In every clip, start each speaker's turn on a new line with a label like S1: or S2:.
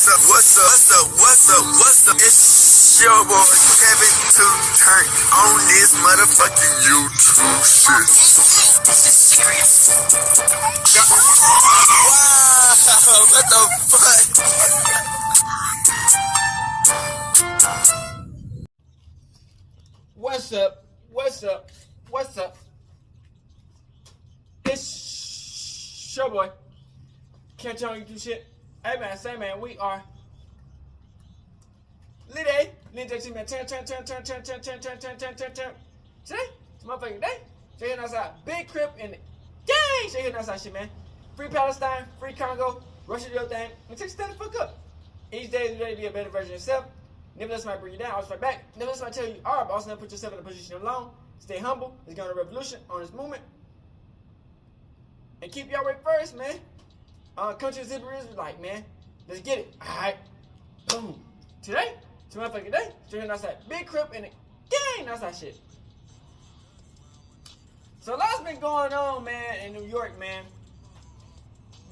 S1: What's up? It's your boy Kevin to turn on this motherfucking YouTube shit. This is serious. Wow, what the fuck?
S2: What's up? It's your boy. Can't tell you do shit. Hey man, say man, we are Liddy. Today, it's motherfucking day. Stay here outside. Big Crip in the gang. Stay here outside shit, man. Free Palestine, free Congo, Russia do your thing. And take stand the fuck up. Each day is ready to be a better version of yourself. Never let somebody bring you down, always fight back. Never let somebody tell you you are a boss, never put yourself in a position alone. Stay humble, let's go on a revolution on this movement. And keep y'all way first, man. Country Zipper is like, man, let's get it. Alright. Boom. Today, it's a motherfucking day. Straight here outside. Big Crip and the gang outside shit. So a lot's been going on, man, in New York, man.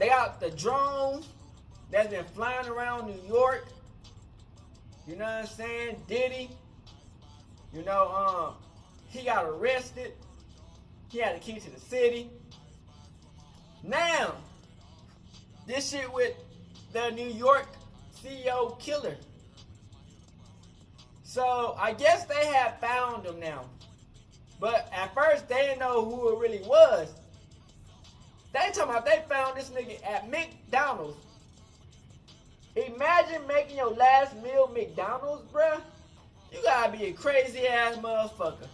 S2: They got the drones that's been flying around New York. You know what I'm saying? Diddy. You know, he got arrested. He had the key to the city. Now, this shit with the New York CEO killer. So, I guess they have found him now. But at first, they didn't know who it really was. They talking about they found this nigga at McDonald's. Imagine making your last meal McDonald's, bruh. You gotta be a crazy ass motherfucker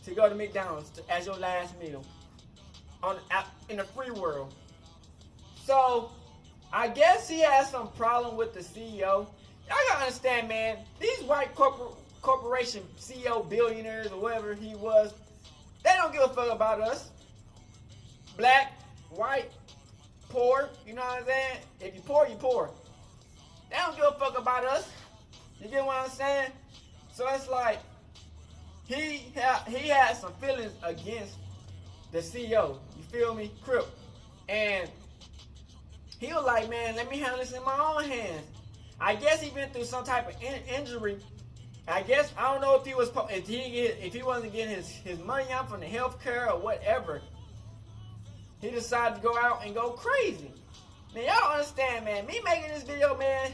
S2: to go to McDonald's as your last meal in the free world. So, I guess he has some problem with the CEO. Y'all gotta understand, man. These white corporation CEO billionaires or whatever he was, they don't give a fuck about us. Black, white, poor. You know what I'm saying? If you poor, you poor. They don't give a fuck about us. You get what I'm saying? So it's like he had some feelings against the CEO. You feel me? Crip. And he was like, man, let me handle this in my own hands. I guess he been through some type of injury. I guess I don't know if he wasn't getting his money out from the healthcare or whatever. He decided to go out and go crazy. Man, y'all understand, man. Me making this video, man,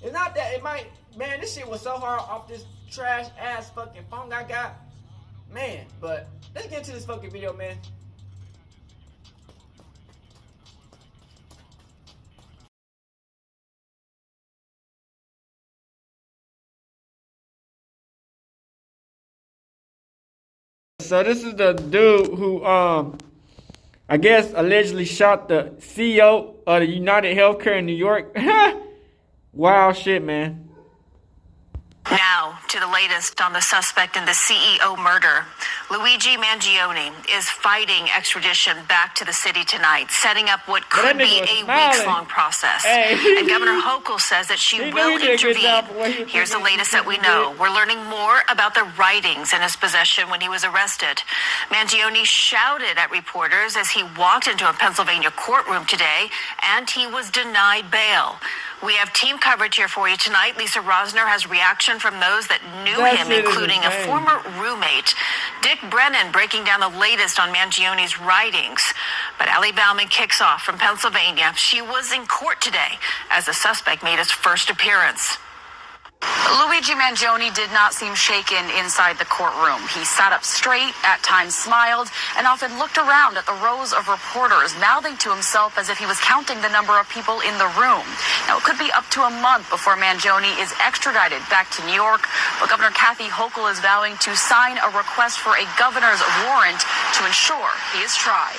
S2: it's not that it might, man, this shit was so hard off this trash ass fucking phone I got. Man, but let's get into this fucking video, man. So this is the dude who, I guess allegedly shot the CEO of the United Healthcare in New York. Wild shit, man.
S3: Now, to the latest on the suspect in the CEO murder. Luigi Mangione is fighting extradition back to the city tonight, setting up what could be a weeks-long process.
S2: Hey.
S3: And Governor Hochul says that she will intervene. Here's the latest that we know. We're learning more about the writings in his possession when he was arrested. Mangione shouted at reporters as he walked into a Pennsylvania courtroom today, and he was denied bail. We have team coverage here for you tonight. Lisa Rosner has reaction from those that knew him, including a former roommate. Dick Brennan breaking down the latest on Mangione's writings. But Allie Bauman kicks off from Pennsylvania. She was in court today as the suspect made his first appearance.
S4: Luigi Mangione did not seem shaken inside the courtroom. He sat up straight, at times smiled, and often looked around at the rows of reporters, mouthing to himself as if he was counting the number of people in the room. Now, it could be up to a month before Mangione is extradited back to New York, but Governor Kathy Hochul is vowing to sign a request for a governor's warrant to ensure he is tried.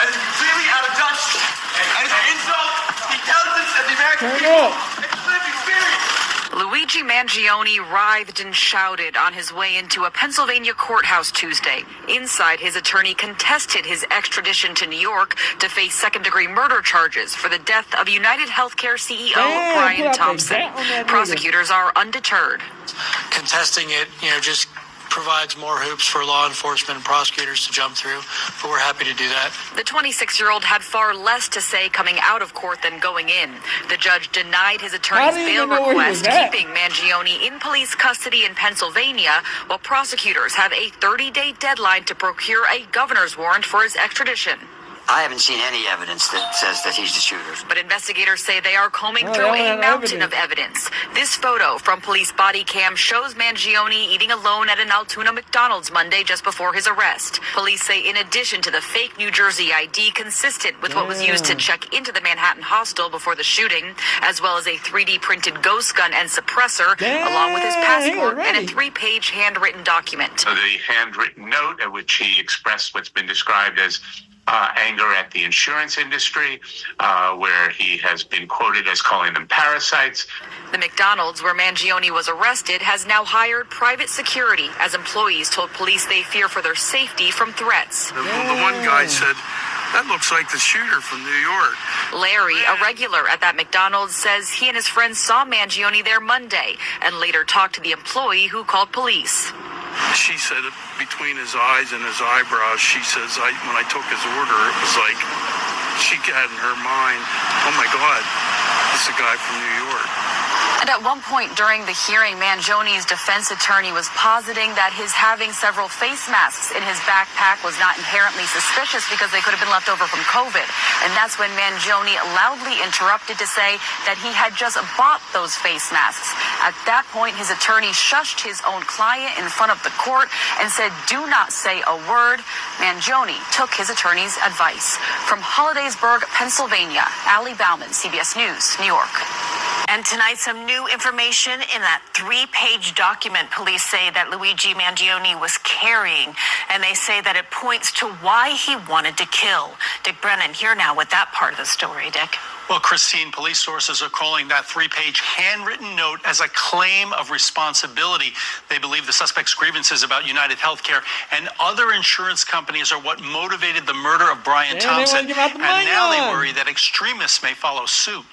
S5: That is completely out of touch, and it's an insult to the intelligence of the American people. It's lived experience.
S4: Luigi Mangione writhed and shouted on his way into a Pennsylvania courthouse Tuesday. Inside, his attorney contested his extradition to New York to face second-degree murder charges for the death of United Healthcare CEO Brian Thompson. Prosecutors are undeterred.
S6: Contesting it, just provides more hoops for law enforcement and prosecutors to jump through, but we're happy to do that.
S4: The 26-year-old had far less to say coming out of court than going in. The judge denied his attorney's bail request, keeping Mangione in police custody in Pennsylvania, while prosecutors have a 30-day deadline to procure a governor's warrant for his extradition.
S7: I haven't seen any evidence that says that he's the shooter.
S4: But investigators say they are combing through a mountain of evidence. This photo from police body cam shows Mangione eating alone at an Altoona McDonald's Monday just before his arrest. Police say in addition to the fake New Jersey ID consistent with what was used to check into the Manhattan hostel before the shooting, as well as a 3D printed ghost gun and suppressor, along with his passport and a 3-page handwritten document.
S8: The handwritten note at which he expressed what's been described as anger at the insurance industry, where he has been quoted as calling them parasites.
S4: The McDonald's where Mangione was arrested has now hired private security as employees told police they fear for their safety from threats.
S9: The one guy said, "That looks like the shooter from New York."
S4: Larry, a regular at that McDonald's, says he and his friends saw Mangione there Monday and later talked to the employee who called police.
S9: She said between his eyes and his eyebrows, she says, when I took his order, it was like she had in her mind, oh my God, this is a guy from New York.
S4: And at one point during the hearing, Mangione's defense attorney was positing that his having several face masks in his backpack was not inherently suspicious because they could have been left over from COVID. And that's when Mangione loudly interrupted to say that he had just bought those face masks. At that point, his attorney shushed his own client in front of the court and said, "Do not say a word." Mangione took his attorney's advice. From Hollidaysburg, Pennsylvania, Allie Bauman, CBS News, New York.
S3: And tonight, some new information in that 3-page document police say that Luigi Mangione was carrying, and they say that it points to why he wanted to kill. Dick Brennan here now with that part of the story. Dick.
S6: Well, Christine, police sources are calling that 3-page handwritten note as a claim of responsibility. They believe the suspect's grievances about United Healthcare and other insurance companies are what motivated the murder of Brian Thompson. And now they worry that extremists may follow suit.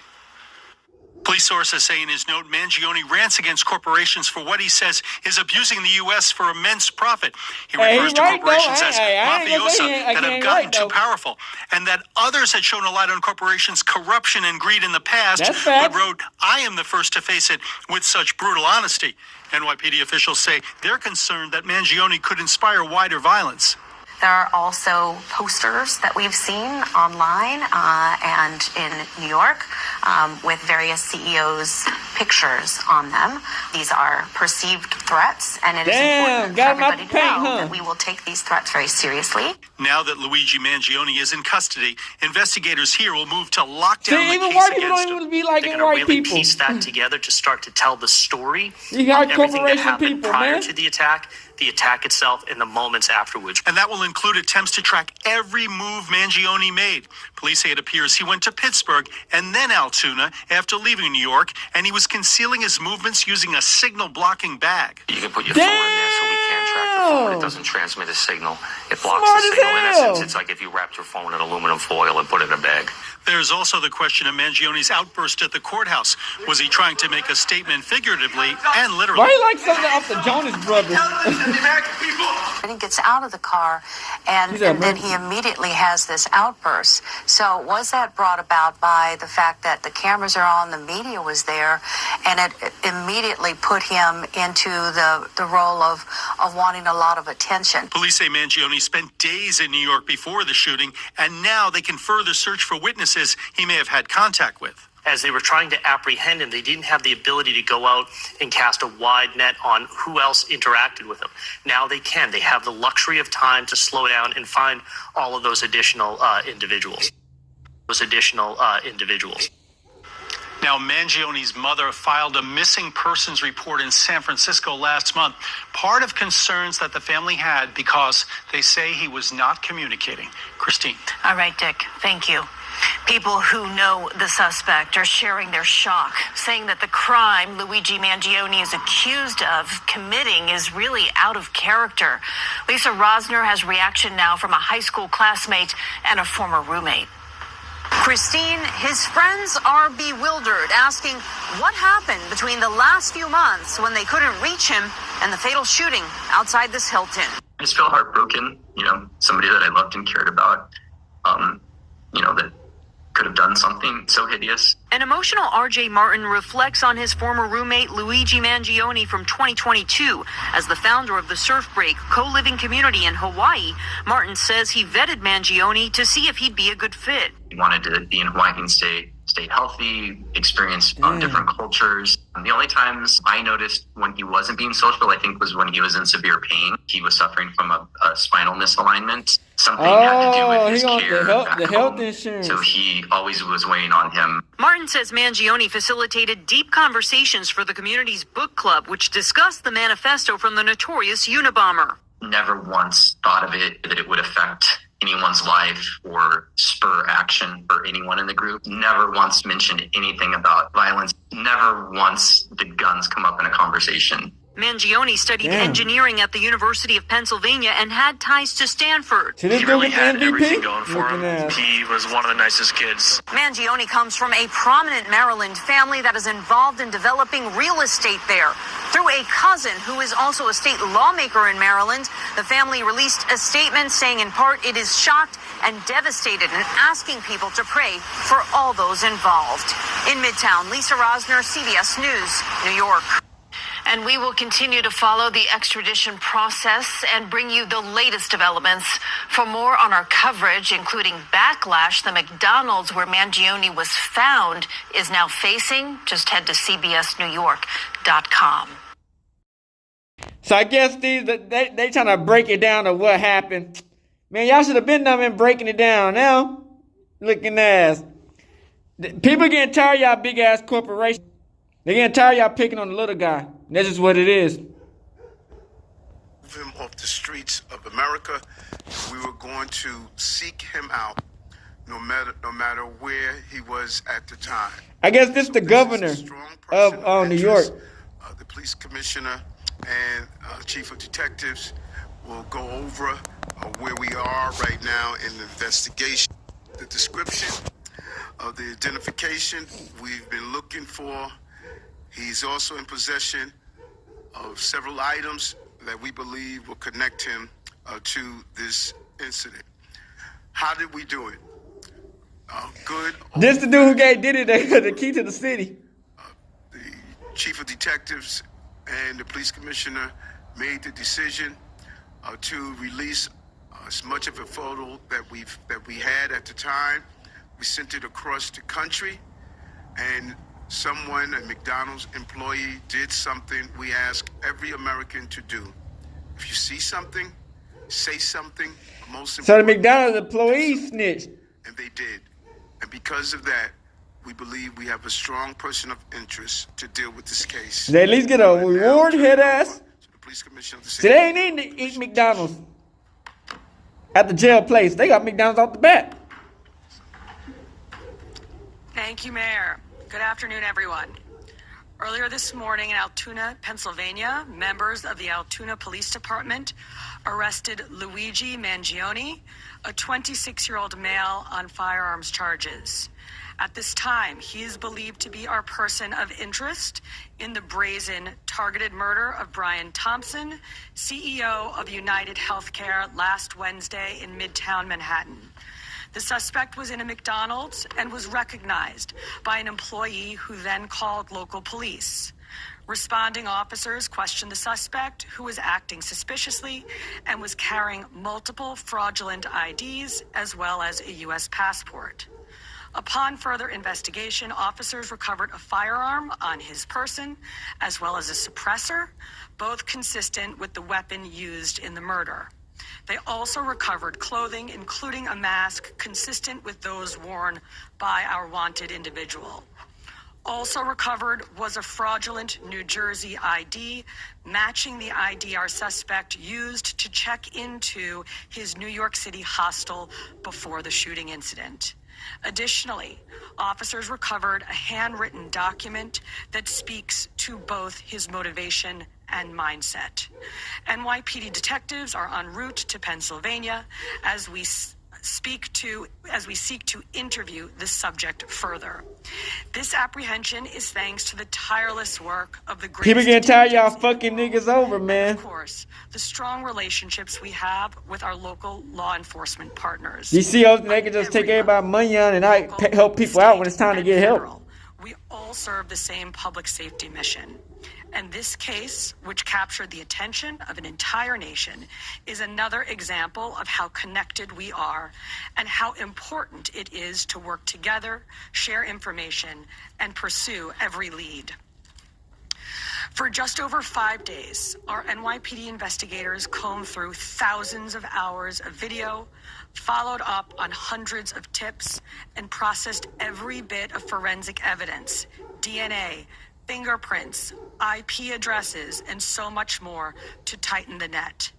S6: Police sources say in his note, Mangione rants against corporations for what he says is abusing the U.S. for immense profit. He refers to corporations as mafiosa that have gotten too powerful, and that others had shown a light on corporations' corruption and greed in the past, but wrote, "I am the first to face it with such brutal honesty." NYPD officials say they're concerned that Mangione could inspire wider violence.
S10: There are also posters that we've seen online and in New York with various CEOs' pictures on them. These are perceived threats, and it is important for everybody to know that we will take these threats very seriously.
S6: Now that Luigi Mangione is in custody, investigators here will move to lock down the case against him.
S11: They're going to really piece that together to start to tell the story of everything that happened prior to the attack itself, and the moments afterwards.
S6: And that will include attempts to track every move Mangione made. Police say it appears he went to Pittsburgh and then Altoona after leaving New York, and he was concealing his movements using a signal-blocking bag.
S11: You can put your phone in there so we can't track the phone. It doesn't transmit a signal. It blocks the signal. In essence, it's like if you wrapped your phone in aluminum foil and put it in a bag.
S6: There's also the question of Mangione's outburst at the courthouse. Was he trying to make a statement figuratively and literally?
S2: Why like something off the Jonas Brothers?
S10: And he gets out of the car, and then he immediately has this outburst. So was that brought about by the fact that the cameras are on, the media was there, and it immediately put him into the role of wanting a lot of attention?
S6: Police say Mangione spent days in New York before the shooting, and now they can further search for witnesses he may have had contact with.
S11: As they were trying to apprehend him, they didn't have the ability to go out and cast a wide net on who else interacted with him. Now they can. They have the luxury of time to slow down and find all of those additional individuals.
S6: Now, Mangione's mother filed a missing persons report in San Francisco last month, part of concerns that the family had because they say he was not communicating. Christine.
S3: All right, Dick. Thank you. People who know the suspect are sharing their shock, saying that the crime Luigi Mangione is accused of committing is really out of character. Lisa Rosner has reaction now from a high school classmate and a former roommate. Christine, his friends are bewildered, asking what happened between the last few months when they couldn't reach him and the fatal shooting outside this Hilton.
S12: I just feel heartbroken, somebody that I loved and cared about, that could have done something so hideous.
S3: An emotional R.J. Martin reflects on his former roommate Luigi Mangione from 2022. As the founder of the Surf Break co-living community in Hawaii, Martin says he vetted Mangione to see if he'd be a good fit.
S12: He wanted to be in Hawaii and stay healthy, experience different cultures. And the only times I noticed when he wasn't being social, I think, was when he was in severe pain. He was suffering from a spinal misalignment. Something had to do with his care
S2: the health
S12: home.
S2: insurance.
S12: So he always was weighing on him.
S3: Martin says Mangione facilitated deep conversations for the community's book club, which discussed the manifesto from the notorious Unabomber.
S12: Never once thought of it, that it would affect anyone's life or spur action for anyone in the group. Never once mentioned anything about violence. Never once did guns come up in a conversation.
S3: Mangione studied engineering at the University of Pennsylvania and had ties to Stanford.
S2: He really
S13: had everything going for him. He was one of the nicest kids.
S3: Mangione comes from a prominent Maryland family that is involved in developing real estate there. Through a cousin who is also a state lawmaker in Maryland, the family released a statement saying in part it is shocked and devastated and asking people to pray for all those involved. In Midtown, Lisa Rosner, CBS News, New York. And we will continue to follow the extradition process and bring you the latest developments. For more on our coverage, including backlash the McDonald's where Mangione was found is now facing, just head to cbsnewyork.com.
S2: So I guess they trying to break it down to what happened. Man, y'all should have been done and breaking it down. Now, looking ass. People getting tired of y'all big ass corporations. They getting tired of y'all picking on the little guy. That's just what it is.
S9: Move him off the streets of America. We were going to seek him out, no matter where he was at the time.
S2: I guess this is the governor of New York.
S9: The police commissioner and chief of detectives will go over where we are right now in the investigation. The description of the identification we've been looking for. He's also in possession of several items that we believe will connect him to this incident. How did we do it? Good.
S2: This the dude who did it the key to the city.
S9: The chief of detectives and the police commissioner made the decision to release as much of a photo that we had at the time. We sent it across the country, and someone, a McDonald's employee, did something we ask every American to do. If you see something, say something. Most
S2: so the McDonald's employee snitched.
S9: And they did. And because of that, we believe we have a strong person of interest to deal with this case.
S2: They at least get a reward, head ass. See, they ain't needing to eat McDonald's at the jail place. They got McDonald's off the bat.
S14: Thank you, Mayor. Good afternoon, everyone. Earlier this morning in Altoona, Pennsylvania, members of the Altoona Police Department arrested Luigi Mangione, a 26-year-old male, on firearms charges. At this time, he is believed to be our person of interest in the brazen targeted murder of Brian Thompson, CEO of United Healthcare, last Wednesday in Midtown Manhattan. The suspect was in a McDonald's and was recognized by an employee who then called local police. Responding officers questioned the suspect, who was acting suspiciously and was carrying multiple fraudulent IDs as well as a U.S. passport. Upon further investigation, officers recovered a firearm on his person as well as a suppressor, both consistent with the weapon used in the murder. They also recovered clothing, including a mask consistent with those worn by our wanted individual. Also recovered was a fraudulent New Jersey ID, matching the ID our suspect used to check into his New York City hostel before the shooting incident. Additionally, officers recovered a handwritten document that speaks to both his motivation and mindset. NYPD detectives are en route to Pennsylvania as we seek to interview the subject further. This apprehension is thanks to the tireless work of the
S2: people getting tired y'all fucking niggas over, man.
S14: And of course, the strong relationships we have with our local law enforcement partners.
S2: You see, they can just take everybody's money on and not help people out when it's time to get help.
S14: We all serve the same public safety mission. And this case, which captured the attention of an entire nation, is another example of how connected we are and how important it is to work together, share information, and pursue every lead. For just over 5 days, our NYPD investigators combed through thousands of hours of video, followed up on hundreds of tips, and processed every bit of forensic evidence, DNA, fingerprints, IP addresses, and so much more to tighten the net.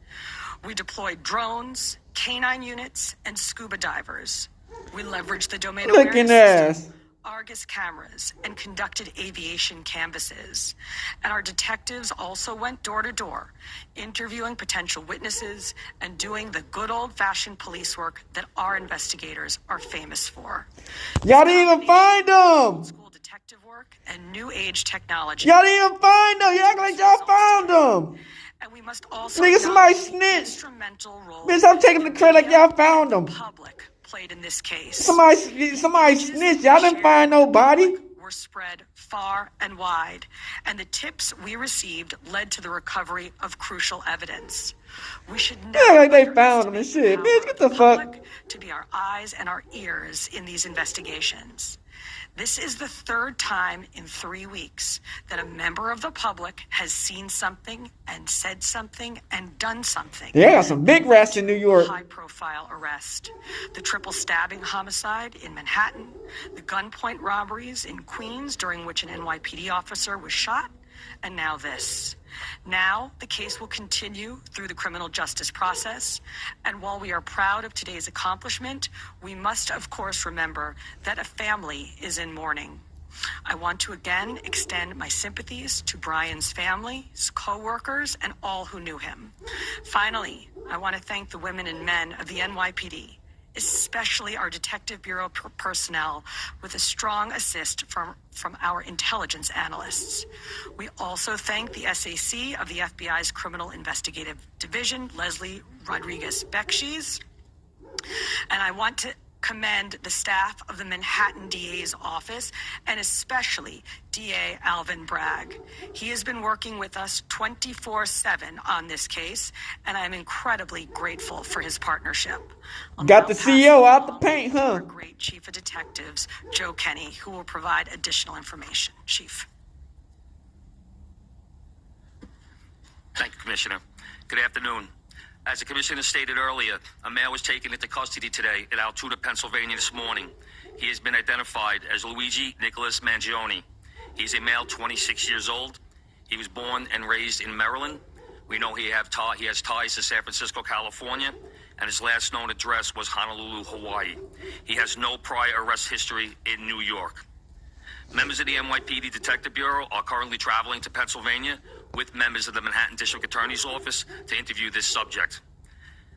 S14: We deployed drones, canine units, and scuba divers. We leveraged the domain awareness system, Argus cameras, and conducted aviation canvasses. And our detectives also went door to door, interviewing potential witnesses and doing the good old-fashioned police work that our investigators are famous for.
S2: Y'all didn't even find them.
S14: School detective work and new age technology.
S2: Y'all didn't even find them. You act like y'all found them.
S14: And we must also
S2: nigga, somebody snitched. Bitch, I'm taking the credit like y'all found them.
S14: Public played in this case.
S2: Somebody snitched. Y'all didn't find nobody.
S14: Were spread far and wide, and the tips we received led to the recovery of crucial evidence. We should never
S2: like they found them and shit. Bitch, get the fuck.
S14: To be our eyes and our ears in these investigations. This is the third time in 3 weeks that a member of the public has seen something and said something and done something.
S2: Yeah, some big rats in New York.
S14: High-profile arrest. The triple stabbing homicide in Manhattan. The gunpoint robberies in Queens, during which an NYPD officer was shot. And now this. Now, the case will continue through the criminal justice process. And while we are proud of today's accomplishment, we must, of course, remember that a family is in mourning. I want to again extend my sympathies to Brian's family, his co-workers, and all who knew him. Finally, I want to thank the women and men of the NYPD, especially our Detective Bureau personnel, with a strong assist from our intelligence analysts. We also thank the SAC of the FBI's Criminal Investigative Division, Leslie Rodriguez-Bekshies. And I want to commend the staff of the Manhattan DA's office, and especially DA Alvin Bragg. He has been working with us 24/7 on this case, and I'm incredibly grateful for his partnership.
S2: Got the CEO out the paint, huh?
S14: Our great Chief of Detectives, Joe Kenny, who will provide additional information. Chief.
S15: Thank you, Commissioner. Good afternoon. As the Commissioner stated earlier, a male was taken into custody today in Altoona, Pennsylvania this morning. He has been identified as Luigi Nicholas Mangione. He's a male, 26 years old. He was born and raised in Maryland. We know he has ties to San Francisco, California, and his last known address was Honolulu, Hawaii. He has no prior arrest history in New York. Members of the NYPD Detective Bureau are currently traveling to Pennsylvania with members of the Manhattan District Attorney's Office to interview this subject.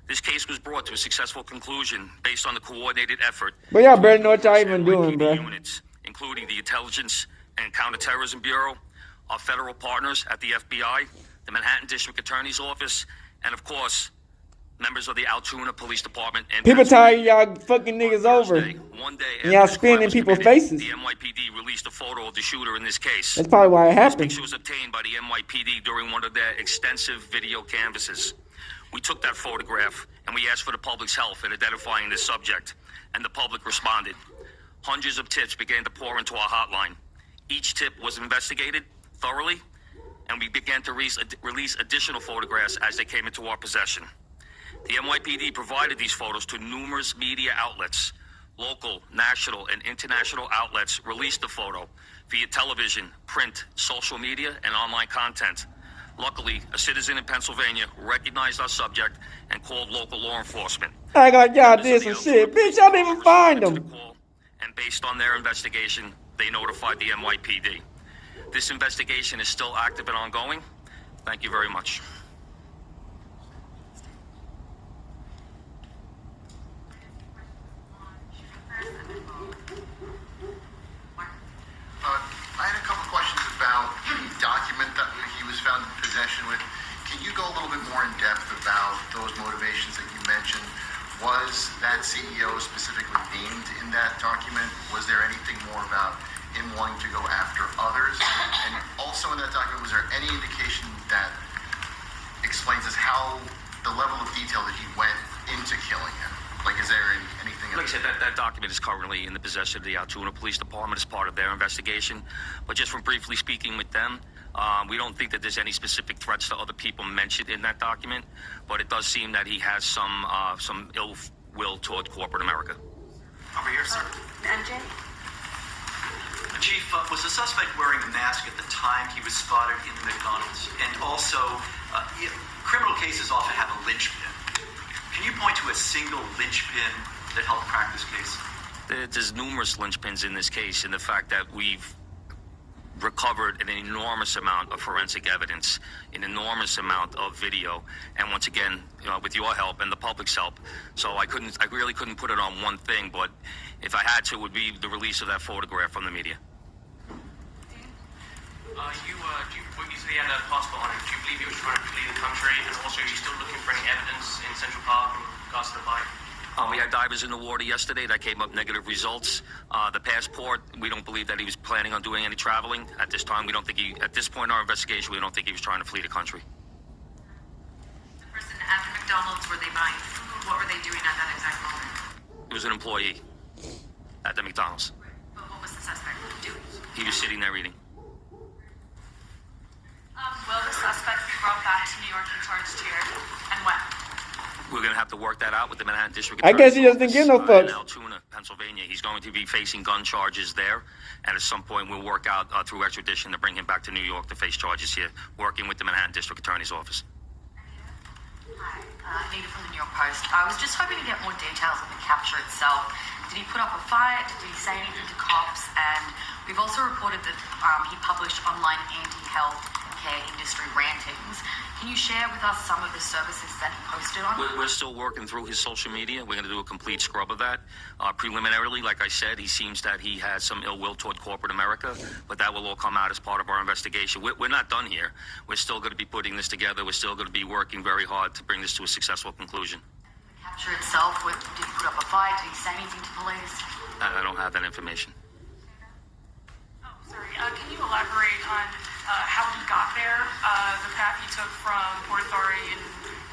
S15: This case was brought to a successful conclusion based on the coordinated effort.
S2: But y'all better know what y'all even doing, bro.
S15: Units, including the Intelligence and Counterterrorism Bureau, our federal partners at the FBI, the Manhattan District Attorney's Office, and of course, members of the Altoona Police Department. And
S2: people tired y'all fucking niggas over.
S15: One day
S2: and y'all spinning in people's faces.
S15: The NYPD released a photo of the shooter in this case.
S2: That's probably why it happened.
S15: This picture was obtained by the NYPD during one of their extensive video canvases. We took that photograph and we asked for the public's help in identifying this subject, and the public responded. Hundreds of tips began to pour into our hotline. Each tip was investigated thoroughly, and we began to release additional photographs as they came into our possession. The NYPD provided these photos to numerous media outlets. Local, national, and international outlets released the photo via television, print, social media, and online content. Luckily, a citizen in Pennsylvania recognized our subject and called local law enforcement.
S2: I got y'all did some shit. Bitch, y'all didn't even find them.
S15: And based on their investigation, they notified the NYPD. This investigation is still active and ongoing. Thank you very much.
S16: motivations that you mentioned, was that CEO specifically named in that document? Was there anything more about him wanting to go after others? And also in that document, was there any indication that explains us how the level of detail that he went into killing him? Like, is there anything?
S15: Like I said, that document is currently in the possession of the Altoona Police Department as part of their investigation. But just from briefly speaking with them, we don't think that there's any specific threats to other people mentioned in that document. But it does seem that he has some ill will toward corporate America.
S5: Over here, sir.
S14: MJ?
S5: Chief, was the suspect wearing a mask at the time he was spotted in the McDonald's? And also, criminal cases often have a linchpin. Can you point to a single linchpin that helped crack this case?
S15: There's numerous linchpins in this case, in the fact that we've recovered an enormous amount of forensic evidence, an enormous amount of video, and once again, with your help and the public's help. So I really couldn't put it on one thing, but if I had to, it would be the release of that photograph from the media.
S13: What you said he had a passport on him. Do you believe he was trying to flee the country? And also, are you still looking for any evidence in Central Park in regards to the bike?
S15: We had divers in the water yesterday that came up negative results. The passport, we don't believe that he was planning on doing any traveling at this time. We don't think at this point in our investigation, we don't think he was trying to flee the country.
S3: The person at the McDonald's, were they buying food? What were they doing at that exact moment?
S15: He was an employee at the McDonald's.
S3: But what was the suspect doing?
S15: He was sitting there eating.
S3: Will the suspect be brought back to New York and charged here? And when?
S15: We're going to have to work that out with the Manhattan District
S2: I guess he doesn't give no fucks.
S15: In Altoona, Pennsylvania. He's going to be facing gun charges there. And at some point, we'll work out through extradition to bring him back to New York to face charges here, working with the Manhattan District Attorney's Office.
S3: Hi, Anita from the New York Post. I was just hoping to get more details on the capture itself. Did he put up a fight? Did he say anything to cops? And we've also reported that he published online anti-health care industry rantings. Can you share with us some of the services that he posted on?
S15: We're still working through his social media. We're going to do a complete scrub of that. Preliminarily, like I said, he seems that he has some ill will toward corporate America, but that will all come out as part of our investigation. We're not done here. We're still going to be putting this together. We're still going to be working very hard to bring this to a successful conclusion.
S3: The capture itself, did he put up a fight? Did he say anything to police?
S15: I don't have that information.
S14: Oh, sorry. Can you elaborate on how he got there, the path he took from Port Authority and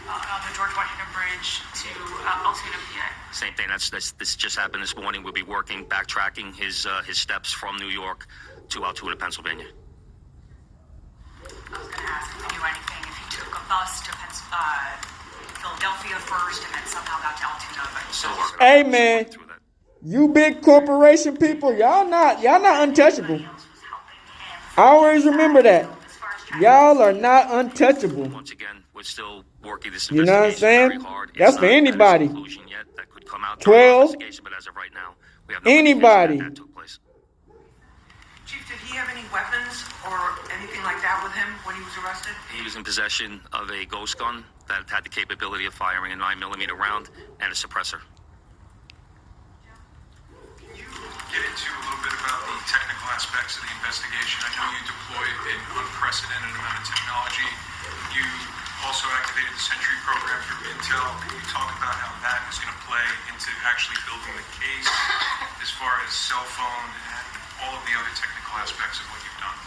S14: on the George Washington Bridge to Altoona, PA?
S15: Same thing. This just happened this morning. We'll be backtracking his steps from New York to Altoona, Pennsylvania.
S3: I was going to ask if you knew anything, if he took a bus to Philadelphia first and then somehow got to Altoona. But
S2: Hey man, you big corporation people, y'all not untouchable. I always remember that. Y'all are not untouchable.
S15: Once again, we're still working this
S2: You know what I'm saying?
S15: very hard.
S2: That's for anybody.
S15: That could come out
S2: 12.
S15: But as of right now, we have no
S2: Anybody.
S15: that took place.
S14: Chief, did he have any weapons or anything like that with him when he was arrested?
S15: He was in possession of a ghost gun that had the capability of firing a 9mm round and a suppressor.
S17: Get into a little bit about the technical aspects of the investigation. I know you deployed an unprecedented amount of technology. You also activated the Sentry program through Intel. Can you talk about how that is going to play into actually building the case as far as cell phone and all of the other technical aspects of what you've done?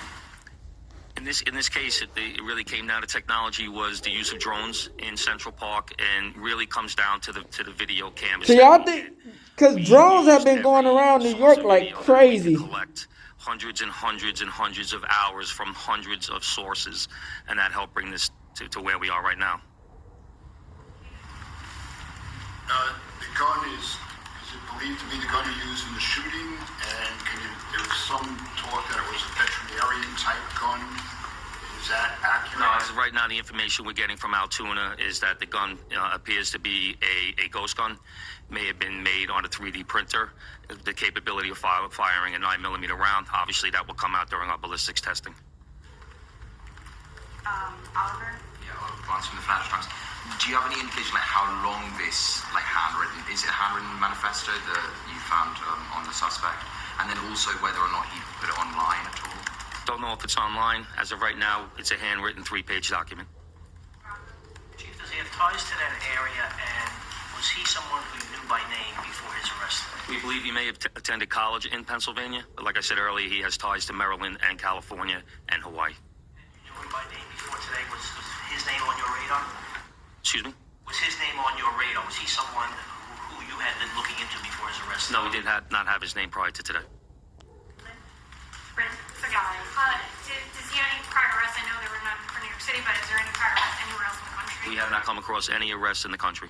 S15: In this case, it really came down to technology was the use of drones in Central Park, and really comes down to the video cameras.
S2: So y'all think, because drones have been going around New York like crazy.
S15: Collect hundreds and hundreds and hundreds of hours from hundreds of sources, and that helped bring this to where we are right now.
S16: The gun is it believed to be the gun you used in the shooting? And there was some talk that it was a veterinarian type gun. Is that accurate?
S15: No, as of right now, the information we're getting from Altoona is that the gun appears to be a ghost gun. May have been made on a 3D printer. The capability of firing a 9mm round. Obviously, that will come out during our ballistics testing.
S3: Oliver?
S12: Yeah, Oliver from the Flash Times. Do you have any indication like how long this handwritten, is it a handwritten manifesto that you found on the suspect? And then also whether or not he put it online at all?
S15: Don't know if it's online. As of right now, it's a handwritten 3-page document.
S5: Chief, does he have
S18: ties to that area, and was he someone who you knew by name before his arrest?
S15: We believe he may have attended college in Pennsylvania, but like I said earlier, he has ties to Maryland and California and Hawaii.
S18: You knew him by name before today. Was his name on your radar?
S15: Excuse me?
S18: Was his name on your radar? Was he someone who you had been looking into before his arrest?
S15: No, we did not have his name prior to today.
S19: Does he have any prior arrests? I know there were none for New York City, but is there any prior arrests anywhere else in the country?
S15: We have not come across any arrests in the country.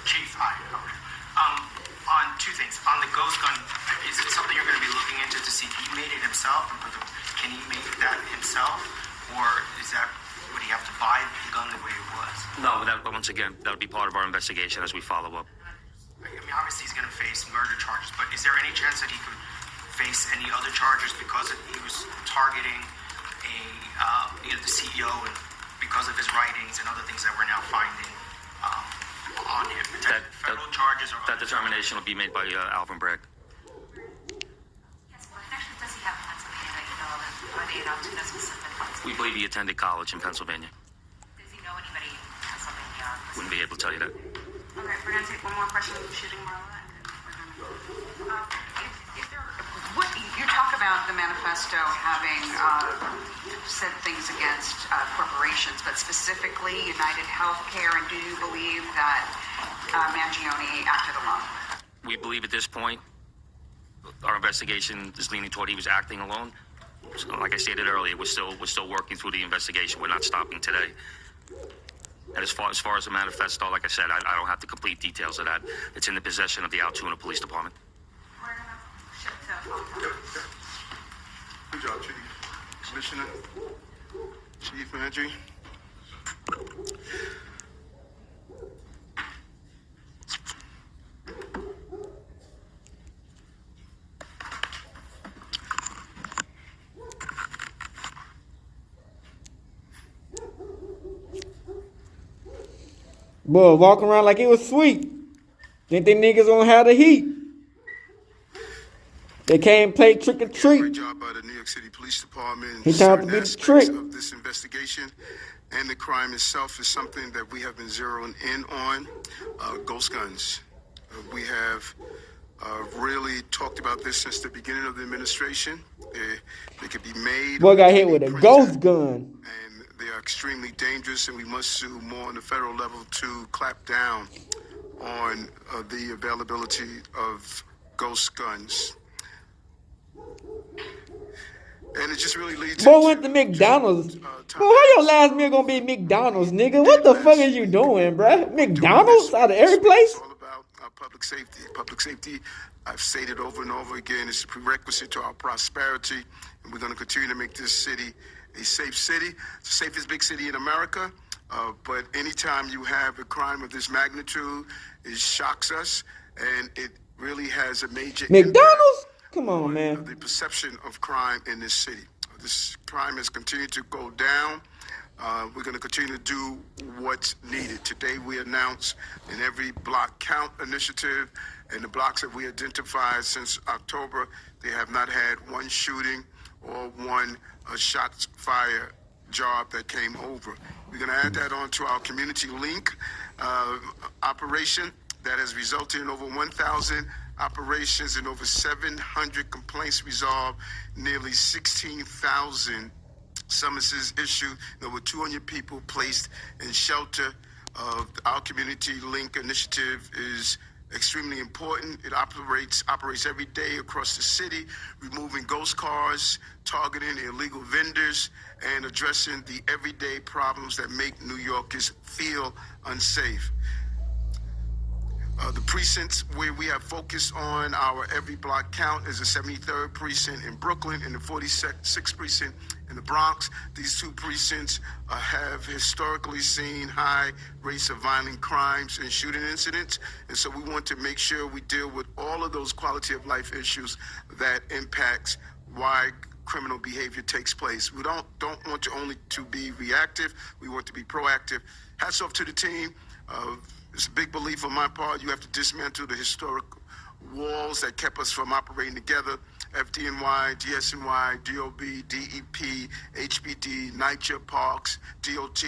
S20: Chief, hi. On two things. On the ghost gun, is it something you're going to be looking into to see if he made it himself? Can he make that himself? Or would he have to buy the gun the way it was?
S15: No, once again, that would be part of our investigation as we follow up.
S20: I mean, obviously he's going to face murder charges, but is there any chance that he could face any other charges because he was targeting the CEO and because of his writings and other things that we're now finding on him? Federal charges or
S15: that determination will be made by Alvin Bragg.
S19: Yes, well, actually, does he have Pennsylvania, are they in Altoona specifically?
S15: We believe he attended college in Pennsylvania.
S19: Does he know anybody in Pennsylvania?
S15: Wouldn't be able to tell you that.
S19: Okay, we're going to take one more question. Shooting Marla.
S21: You talk about the manifesto having said things against corporations, but specifically United Healthcare, and do you believe that Mangione acted alone?
S15: We believe at this point, our investigation is leaning toward he was acting alone. So, like I stated earlier, we're still working through the investigation. We're not stopping today. And as far as the manifesto, like I said, I don't have the complete details of that. It's in the possession of the Altoona Police Department.
S9: Good job, Chief. Commissioner, Chief Manager.
S2: Boy, walking around like it was sweet. Think they niggas gonna have the heat. They came play trick or treat.
S9: Great job by the New York City Police Department.
S2: He tried to be the trick.
S9: Of this investigation and the crime itself is something that we have been zeroing in on. Ghost guns. We have really talked about this since the beginning of the administration. They could be made.
S2: Boy got hit with a ghost gun.
S9: And they are extremely dangerous, and we must do more on the federal level to clamp down on the availability of ghost guns. And it just really leads.
S2: Boy went to McDonald's. Boy, how your last meal gonna be McDonald's, nigga? What the fuck is you doing, bruh? McDonald's out of every place?
S9: It's all about public safety. Public safety, I've stated over and over again, is a prerequisite to our prosperity, and we're going to continue to make this city a safe city. It's the safest big city in America. But anytime you have a crime of this magnitude, it shocks us, and it really has a major
S2: McDonald's? Come on, man.
S9: The perception of crime in this city. This crime has continued to go down. We're going to continue to do what's needed. Today we announced in every block count initiative, and the blocks that we identified since October, they have not had one shooting or one shots fired job that came over. We're going to add that on to our community link operation that has resulted in over 1,000 operations and over 700 complaints resolved, nearly 16,000 summonses issued, and over 200 people placed in shelter. Our community link initiative is extremely important. It operates every day across the city, removing ghost cars, targeting illegal vendors, and addressing the everyday problems that make New Yorkers feel unsafe. The precincts where we have focused on our every block count is the 73rd precinct in Brooklyn and the 46th precinct in the Bronx. These two precincts have historically seen high rates of violent crimes and shooting incidents. And so we want to make sure we deal with all of those quality of life issues that impacts why criminal behavior takes place. We don't want to only to be reactive. We want to be proactive. Hats off to the team. It's a big belief on my part. You have to dismantle the historic walls that kept us from operating together. FDNY, DSNY, DOB, DEP, HBD, NYCHA, Parks, DOT,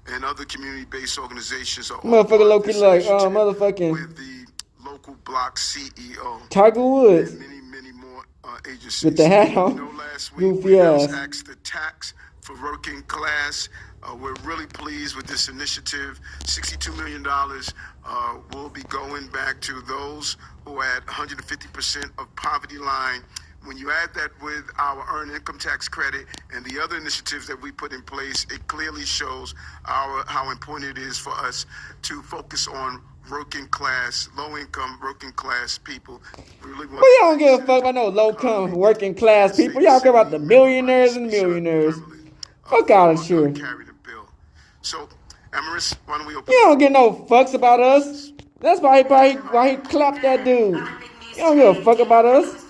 S9: and other community-based organizations are all
S2: Motherfucker low-key like, motherfucking
S9: with the local block CEO.
S2: Tiger Woods.
S9: And many more agencies.
S2: With the hat on.
S9: Last week,
S2: Goofy ass.
S9: axed the tax for working class. We're really pleased with this initiative. $62 million will be going back to those who are at 150% of poverty line. When you add that with our earned income tax credit and the other initiatives that we put in place, it clearly shows how important it is for us to focus on working class, low-income working class people. We really want
S2: y'all don't give a fuck about no low-income working class people. Y'all care about the billionaires and millionaires. Fuck out of here.
S9: So, Amaris, why don't we open?
S2: You don't get no fucks about us. That's why he clapped that dude. You don't give a fuck about us.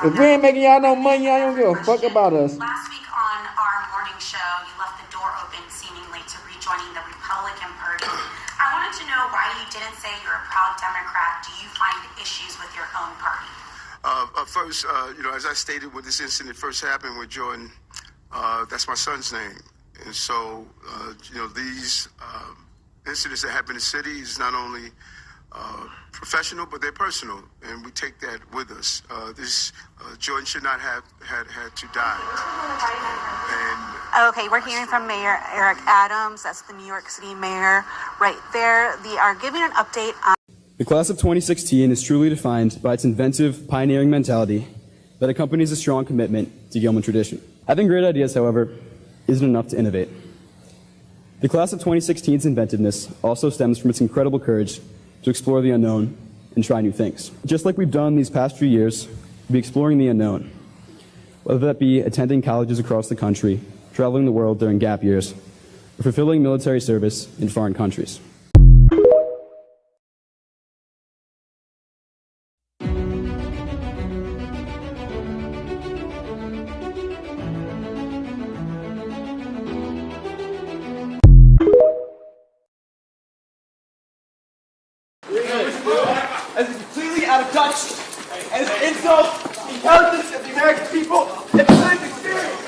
S2: If we ain't making y'all no money, y'all don't give a fuck about us.
S1: Last week on our morning show, you left the door open seemingly to rejoining the Republican Party. I wanted to know why you didn't say you're a proud Democrat. Do you find issues with your own party?
S9: First, as I stated when this incident first happened with Jordan, that's my son's name. And so, these incidents that happen in the city is not only professional, but they're personal, and we take that with us. Jordan should not have had to die.
S1: Okay, we're hearing from Mayor Eric Adams. That's the New York City mayor right there. They are giving an update on...
S22: The class of 2016 is truly defined by its inventive, pioneering mentality that accompanies a strong commitment to Gilman tradition. Having great ideas, however, isn't enough to innovate. The class of 2016's inventiveness also stems from its incredible courage to explore the unknown and try new things. Just like we've done these past few years, we'll be exploring the unknown, whether that be attending colleges across the country, traveling the world during gap years, or fulfilling military service in foreign countries.
S23: As completely out of touch as an insult to the intelligence of the American people and the lived experience.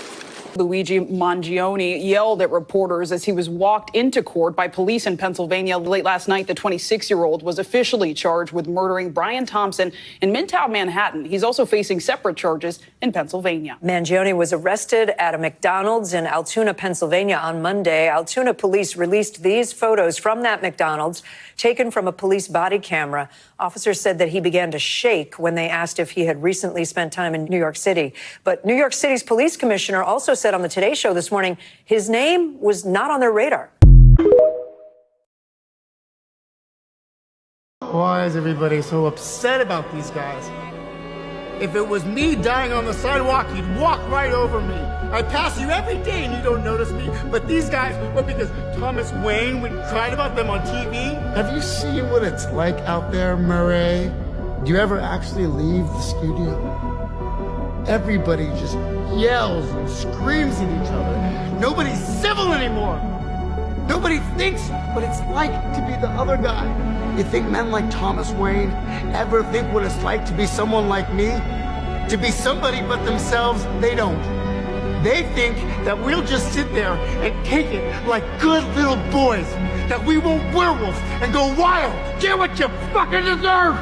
S24: Luigi Mangione yelled at reporters as he was walked into court by police in Pennsylvania late last night. The 26-year-old was officially charged with murdering Brian Thompson in Midtown Manhattan. He's also facing separate charges in Pennsylvania.
S25: Mangione was arrested at a McDonald's in Altoona, Pennsylvania on Monday. Altoona police released these photos from that McDonald's taken from a police body camera. Officers said that he began to shake when they asked if he had recently spent time in New York City. But New York City's police commissioner also said on the Today Show this morning his name was not on their radar.
S26: Why is everybody so upset about these guys? If it was me dying on the sidewalk, you'd walk right over me. I pass you every day and you don't notice me. But these guys, well, because Thomas Wayne cried about them on TV.
S27: Have you seen what it's like out there, Murray? Do you ever actually leave the studio? Everybody just yells and screams at each other. Nobody's civil anymore. Nobody thinks what it's like to be the other guy. You think men like Thomas Wayne ever think what it's like to be someone like me? To be somebody but themselves? They don't. They think that we'll just sit there and take it like good little boys. That we won't werewolf and go wild. Get what you fucking deserve!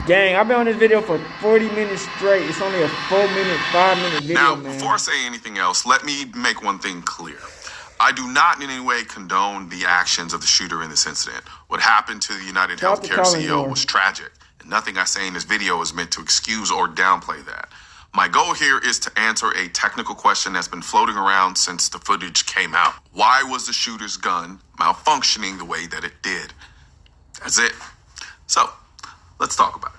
S2: Gang, I've been on this video for 40 minutes straight. It's only a 5-minute video,
S28: now,
S2: man.
S28: Before I say anything else, let me make one thing clear. I do not in any way condone the actions of the shooter in this incident. What happened to the United Healthcare CEO was tragic, and nothing I say in this video is meant to excuse or downplay that. My goal here is to answer a technical question that's been floating around since the footage came out. Why was the shooter's gun malfunctioning the way that it did? That's it. So, let's talk about it.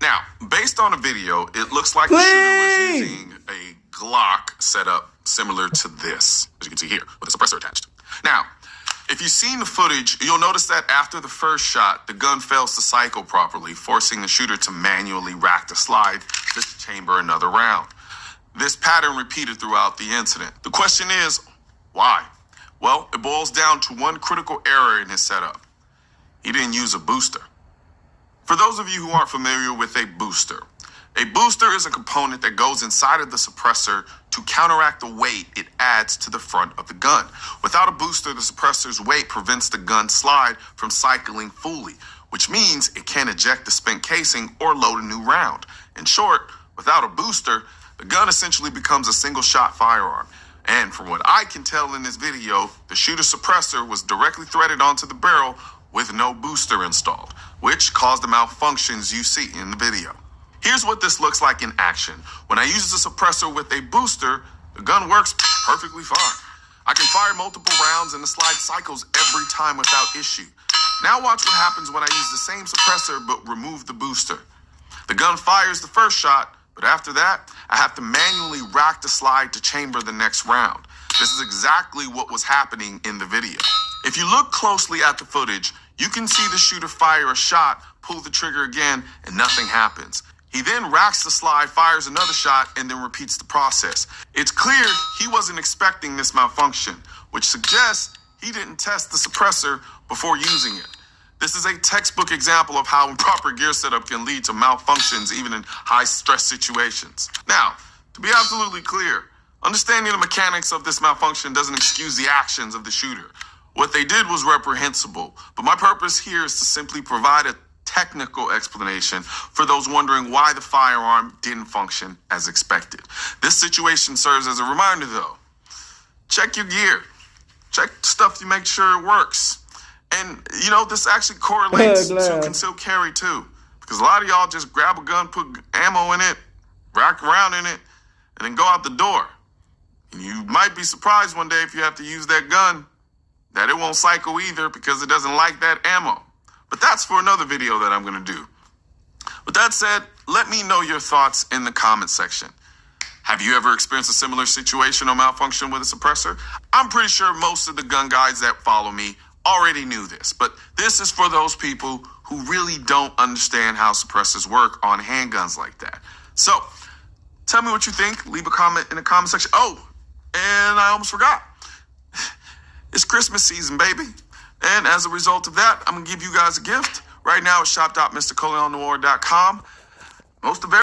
S28: Now, based on the video, it looks like the shooter was using a Glock setup similar to this, as you can see here, with a suppressor attached. Now, if you've seen the footage, you'll notice that after the first shot, the gun fails to cycle properly, forcing the shooter to manually rack the slide to chamber another round. This pattern repeated throughout the incident. The question is, why? Well, it boils down to one critical error in his setup. He didn't use a booster. For those of you who aren't familiar with a booster is a component that goes inside of the suppressor to counteract the weight it adds to the front of the gun. Without a booster, the suppressor's weight prevents the gun slide from cycling fully, which means it can't eject the spent casing or load a new round. In short, without a booster, the gun essentially becomes a single-shot firearm. And from what I can tell in this video, the shooter suppressor was directly threaded onto the barrel with no booster installed, which caused the malfunctions you see in the video. Here's what this looks like in action. When I use the suppressor with a booster, the gun works perfectly fine. I can fire multiple rounds and the slide cycles every time without issue. Now watch what happens when I use the same suppressor but remove the booster. The gun fires the first shot, but after that, I have to manually rack the slide to chamber the next round. This is exactly what was happening in the video. If you look closely at the footage, you can see the shooter fire a shot, pull the trigger again, and nothing happens. He then racks the slide, fires another shot, and then repeats the process. It's clear he wasn't expecting this malfunction, which suggests he didn't test the suppressor before using it. This is a textbook example of how improper gear setup can lead to malfunctions even in high-stress situations. Now, to be absolutely clear, understanding the mechanics of this malfunction doesn't excuse the actions of the shooter. What they did was reprehensible, but my purpose here is to simply provide a technical explanation for those wondering why the firearm didn't function as expected. This situation serves as a reminder, though. Check your gear. Check stuff to make sure it works. And, you know, this actually correlates to concealed carry, too. Because a lot of y'all just grab a gun, put ammo in it, rack around in it, and then go out the door. And you might be surprised one day if you have to use that gun that it won't cycle either because it doesn't like that ammo. But that's for another video that I'm going to do. With that said, let me know your thoughts in the comment section. Have you ever experienced a similar situation or malfunction with a suppressor? I'm pretty sure most of the gun guys that follow me already knew this, but this is for those people who really don't understand how suppressors work on handguns like that. So, tell me what you think. Leave a comment in the comment section. Oh, and I almost forgot. It's Christmas season, baby. And as a result of that, I'm going to give you guys a gift. Right now, it's shop.mrcoleonnoir.com. Most of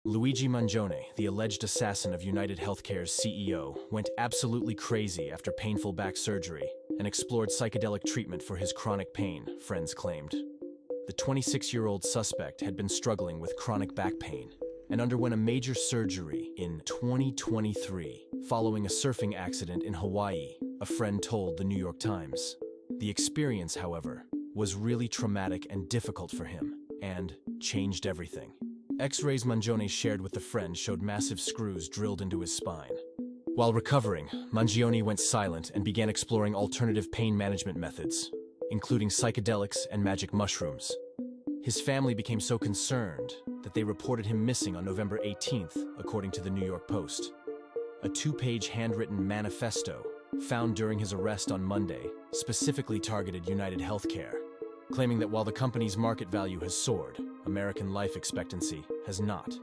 S4: Luigi Mangione, the alleged assassin of United Healthcare's CEO, went absolutely crazy after painful back surgery and explored psychedelic treatment for his chronic pain, friends claimed. The 26-year-old suspect had been struggling with chronic back pain and underwent a major surgery in 2023 following a surfing accident in Hawaii, a friend told the New York Times. The experience, however, was really traumatic and difficult for him and changed everything. X-rays Mangione shared with the friend showed massive screws drilled into his spine. While recovering, Mangione went silent and began exploring alternative pain management methods, including psychedelics and magic mushrooms. His family became so concerned that they reported him missing on November 18th, according to the New York Post. A 2-page handwritten manifesto found during his arrest on Monday specifically targeted United Healthcare, claiming that while the company's market value has soared, American life expectancy has not.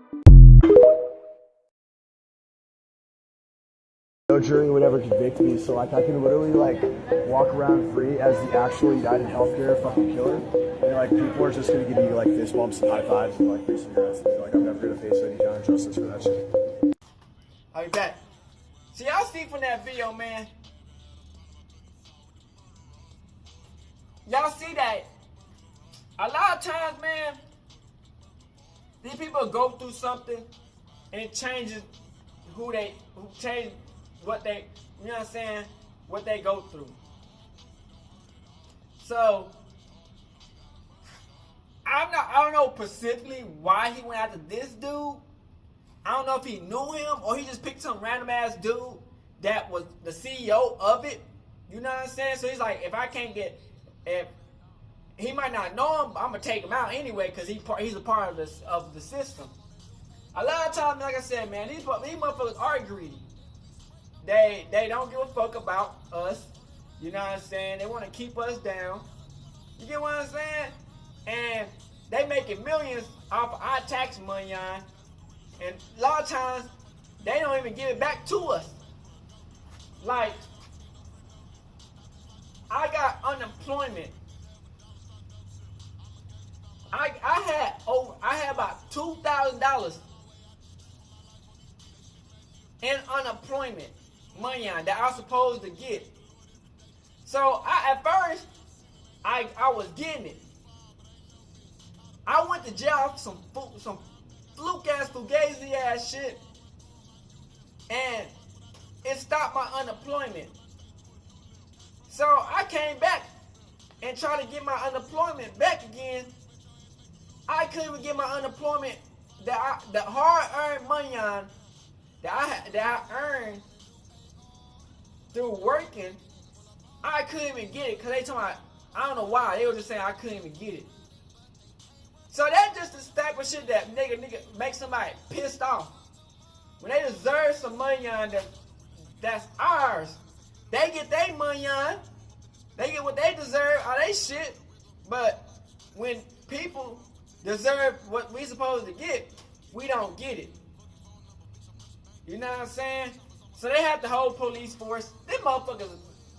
S22: No jury would ever convict me, so like I can literally like walk around free as the actual United Healthcare fucking killer, and like people are just gonna give me like fist bumps and high fives and like free cigarettes. And, like I'm never gonna face any kind of justice for that shit.
S2: I'll be back. See, y'all see from that video, man. Y'all see that? A lot of times, man, these people go through something and it changes change what they, you know what I'm saying, what they go through. So, I don't know specifically why he went after this dude. I don't know if he knew him or he just picked some random ass dude that was the CEO of it. You know what I'm saying? So he's like, if he might not know him, but I'm gonna take him out anyway because he's a part of the system. A lot of times, like I said, man, these motherfuckers are greedy. they don't give a fuck about us. You know what I'm saying? They want to keep us down. You get what I'm saying? And they making millions off of our tax money on. And a lot of times, they don't even give it back to us. Like, I got unemployment. I had about $2,000 in unemployment money on that I was supposed to get. So at first, I was getting it. I went to jail for some fluke-ass, fugazi-ass shit. And it stopped my unemployment. So I came back and tried to get my unemployment back again. I couldn't even get my unemployment the hard-earned money on that I earned through working. I couldn't even get it because they told me, I don't know why. They were just saying I couldn't even get it. So that's just the type of shit that nigga make somebody pissed off. When they deserve some money on that's ours, they get their money on. They get what they deserve out they shit. But when people deserve what we supposed to get, we don't get it. You know what I'm saying? So they have the whole police force. Them motherfuckers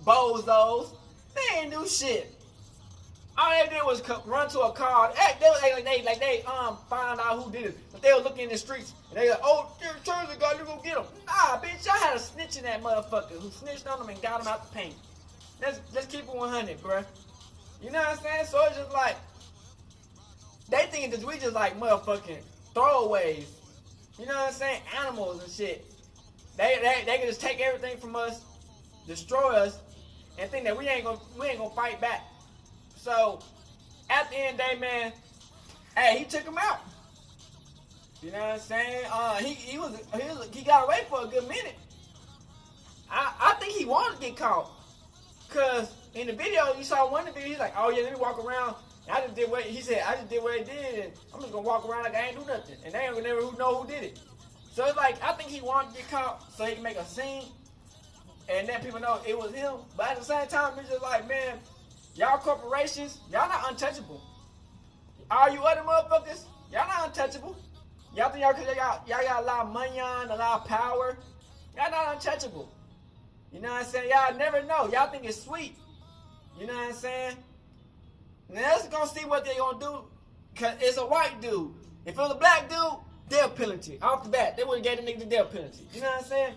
S2: bozos. They ain't do shit. All they did was run to a car. They found out who did it. But they were looking in the streets and they were like, oh, turn the guy, you go get him. Nah, bitch, y'all had a snitch in that motherfucker who snitched on them and got him out the paint. Let's keep it 100, bruh. You know what I'm saying? So it's just like, they thinking that we just like motherfucking throwaways. You know what I'm saying? Animals and shit. They can just take everything from us, destroy us, and think that we ain't gonna fight back. So at the end of the day, man, hey, he took him out. You know what I'm saying? He got away for a good minute. I think he wanted to get caught. Cause in the video, you saw one of the videos, he's like, oh yeah, let me walk around. And I just did what he said. I just did what he did, and I'm just gonna walk around like I ain't do nothing. And they ain't gonna never know who did it. So it's like, I think he wanted to get caught so he can make a scene and let people know it was him. But at the same time, it's just like, man, y'all corporations, y'all not untouchable. All you other motherfuckers, y'all not untouchable. Y'all think y'all got a lot of money on, a lot of power. Y'all not untouchable. You know what I'm saying? Y'all never know. Y'all think it's sweet. You know what I'm saying? Now let's go see what they gonna do. Cause it's a white dude. If it was a black dude, death penalty. Off the bat, they would've gave the nigga the death penalty. You know what I'm saying?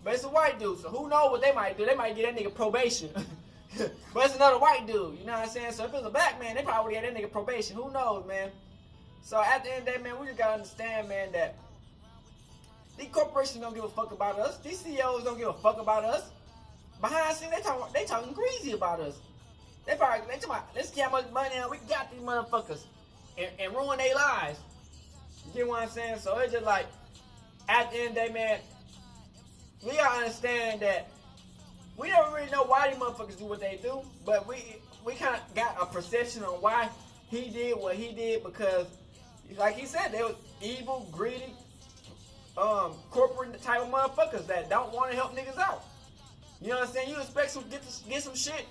S2: But it's a white dude, so who knows what they might do? They might get that nigga probation. But it's another white dude, you know what I'm saying? So if it was a black man, they probably would get that nigga probation. Who knows, man? So at the end of the day, man, we just gotta understand, man, that these corporations don't give a fuck about us. These CEOs don't give a fuck about us. Behind the scenes, they talking greasy about us. They talking about, let's see how much money we got these motherfuckers and ruin their lives. You get what I'm saying? So it's just like, at the end of the day, man, we gotta understand that we don't really know why these motherfuckers do what they do, but we kind of got a perception on why he did what he did, because, like he said, they was evil, greedy, corporate type of motherfuckers that don't want to help niggas out. You know what I'm saying? You expect some get some shit,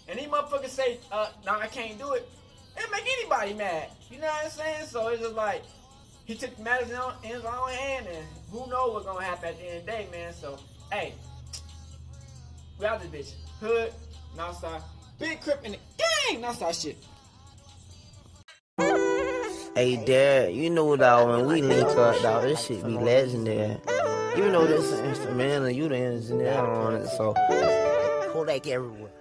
S2: and these motherfuckers say, no, I can't do it. It make anybody mad. You know what I'm saying? So it's just like, he took matters in his own hand, and who knows what's gonna happen at the end of the day, man. So, hey, we out this bitch. Hood, Northside, Big Crip in the gang, Northside shit.
S6: Hey, Dad, you know dog, when we link up, dog, this shit be legendary. Even though this is instrumental, you the engineer on it, so Kodak everywhere.